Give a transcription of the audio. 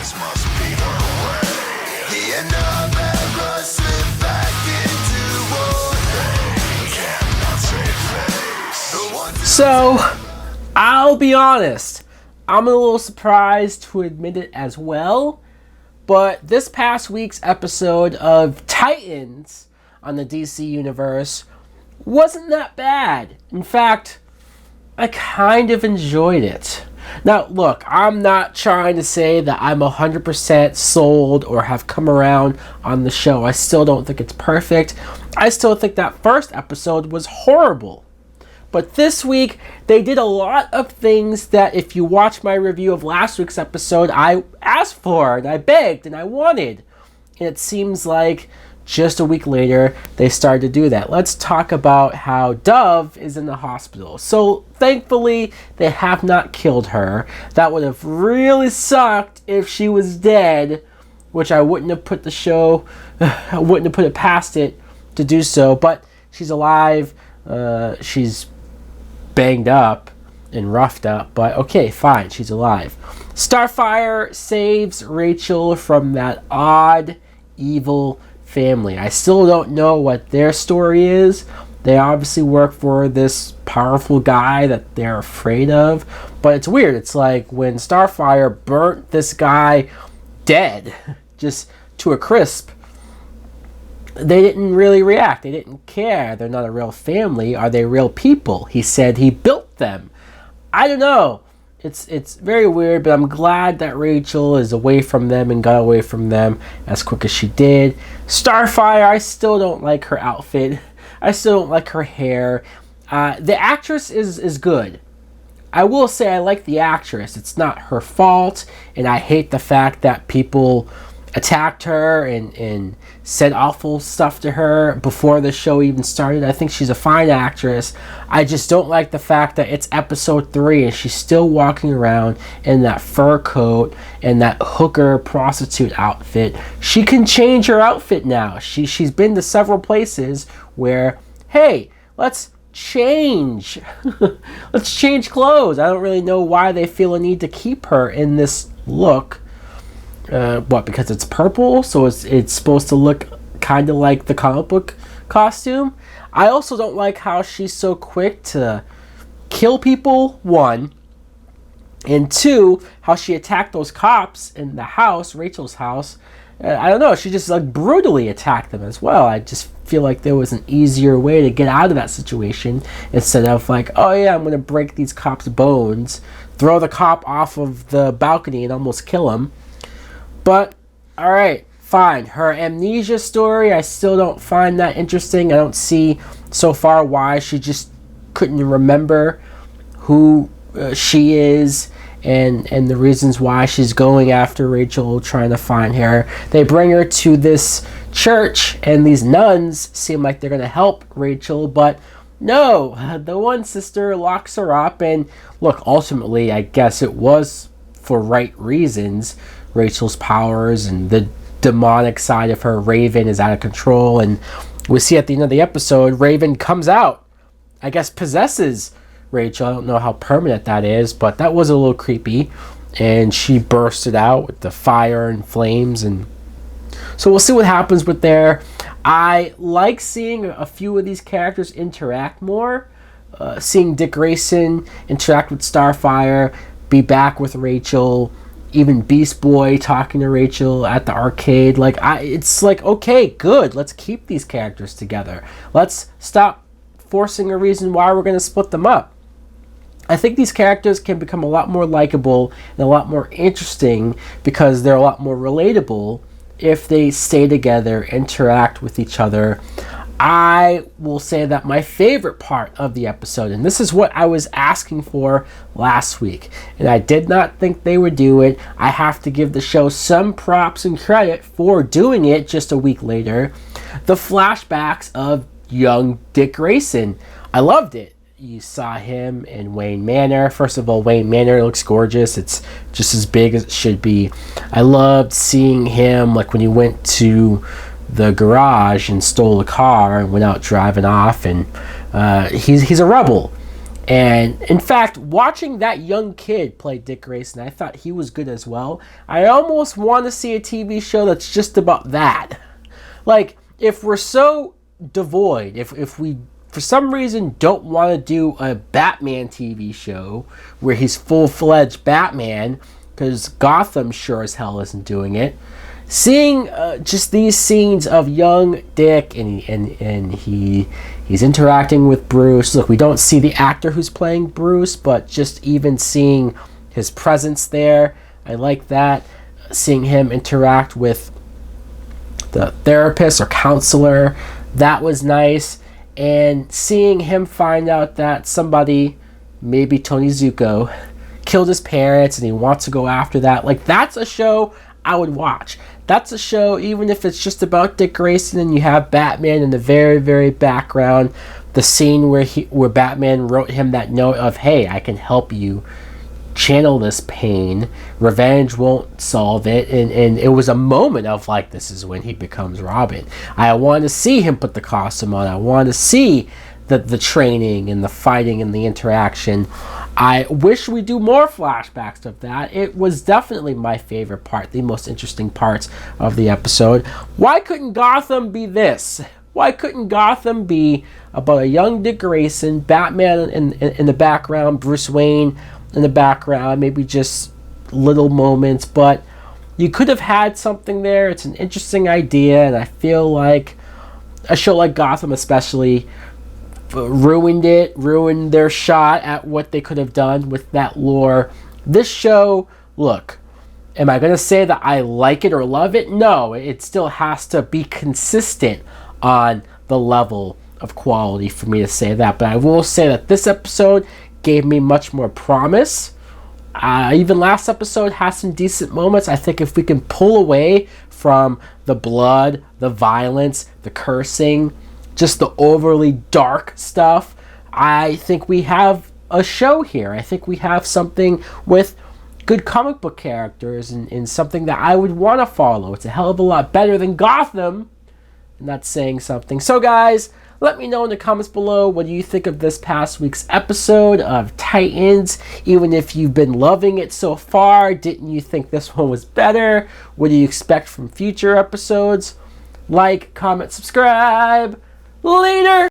this must be the way. The end of ever slip back into what they cannot save face. So, I'll be honest, I'm a little surprised to admit it as well, but this past week's episode of Titans on the DC Universe wasn't that bad. In fact, I kind of enjoyed it. Now, look, I'm not trying to say that I'm 100% sold or have come around on the show. I still don't think it's perfect. I still think that first episode was horrible. But this week, they did a lot of things that if you watch my review of last week's episode, I asked for, and I begged, and I wanted. And it seems like just a week later, they started to do that. Let's talk about how Dove is in the hospital. So, thankfully, they have not killed her. That would have really sucked if she was dead, which I wouldn't have put I wouldn't have put it past it to do so. But she's alive. She's banged up and roughed up, but okay, fine, she's alive. Starfire saves Rachel from that odd, evil family. I still don't know what their story is. They obviously work for this powerful guy that they're afraid of, but it's weird. It's like when Starfire burnt this guy dead, just to a crisp. They didn't really react. They didn't care. They're not a real family. Are they real people? He said he built them. I don't know. It's very weird, but I'm glad that Rachel is away from them and got away from them as quick as she did. Starfire, I still don't like her outfit. I still don't like her hair. The actress is good. I will say I like the actress. It's not her fault, and I hate the fact that people attacked her and said awful stuff to her before the show even started. I think she's a fine actress. I just don't like the fact that it's episode 3 and she's still walking around in that fur coat and that hooker prostitute outfit. She can change her outfit now. She's been to several places where, hey, let's change. Let's change clothes. I don't really know why they feel a need to keep her in this look. Because it's purple, so it's supposed to look kind of like the comic book costume. I also don't like how she's so quick to kill people, 1, and 2, how she attacked those cops in the house, Rachel's house. I don't know, she just like brutally attacked them as well. I just feel like there was an easier way to get out of that situation instead of like, oh yeah, I'm gonna break these cops' bones, throw the cop off of the balcony and almost kill him. But, alright, fine. Her amnesia story, I still don't find that interesting. I don't see so far why she just couldn't remember who she is and the reasons why she's going after Rachel, trying to find her. They bring her to this church, and these nuns seem like they're going to help Rachel, but no, the one sister locks her up, and look, ultimately, I guess it was for right reasons. Rachel's powers and the demonic side of her, Raven, is out of control, and we see at the end of the episode, Raven comes out, I guess possesses Rachel. I don't know how permanent that is, but that was a little creepy, and she bursted out with the fire and flames, and so we'll see what happens with there. I like seeing a few of these characters interact more, seeing Dick Grayson interact with Starfire, be back with Rachel, even Beast Boy talking to Rachel at the arcade. It's like, okay, good. Let's keep these characters together. Let's stop forcing a reason why we're going to split them up. I think these characters can become a lot more likable and a lot more interesting because they're a lot more relatable if they stay together, interact with each other. I will say that my favorite part of the episode, and this is what I was asking for last week, and I did not think they would do it. I have to give the show some props and credit for doing it just a week later. The flashbacks of young Dick Grayson. I loved it. You saw him in Wayne Manor. First of all, Wayne Manor looks gorgeous. It's just as big as it should be. I loved seeing him, like when he went to the garage and stole a car and went out driving off, and he's a rebel, And in fact, watching that young kid play Dick Grayson, I thought he was good as well. I almost want to see a TV show that's just about that. Like, if we're so devoid, if we for some reason don't want to do a Batman TV show where he's full-fledged Batman, because Gotham sure as hell isn't doing it, seeing just these scenes of young Dick and he's interacting with Bruce. Look, we don't see the actor who's playing Bruce, but just even seeing his presence there, I like that. Seeing him interact with the therapist or counselor, that was nice. And seeing him find out that somebody, maybe Tony Zuko, killed his parents and he wants to go after that, like, that's a show I would watch. That's a show, even if it's just about Dick Grayson and you have Batman in the very, very background, the scene where Batman wrote him that note of, hey, I can help you channel this pain, revenge won't solve it, and it was a moment of, like, this is when he becomes Robin. I want to see him put the costume on. I want to see the training and the fighting and the interaction. I wish we do more flashbacks of that. It was definitely my favorite part, the most interesting parts of the episode. Why couldn't Gotham be this? Why couldn't Gotham be about a young Dick Grayson, Batman in the background, Bruce Wayne in the background, maybe just little moments, but you could have had something there. It's an interesting idea, and I feel like a show like Gotham especially ruined their shot at what they could have done with that lore. This show, look, am I going to say that I like it or love it? No, it still has to be consistent on the level of quality for me to say that, but I will say that this episode gave me much more promise. Even last episode has some decent moments. I think if we can pull away from the blood, the violence, the cursing, just the overly dark stuff, I think we have a show here. I think we have something with good comic book characters and something that I would want to follow. It's a hell of a lot better than Gotham, and that's saying something. So guys, let me know in the comments below what do you think of this past week's episode of Titans. Even if you've been loving it so far, didn't you think this one was better? What do you expect from future episodes? Like, comment, subscribe. Later!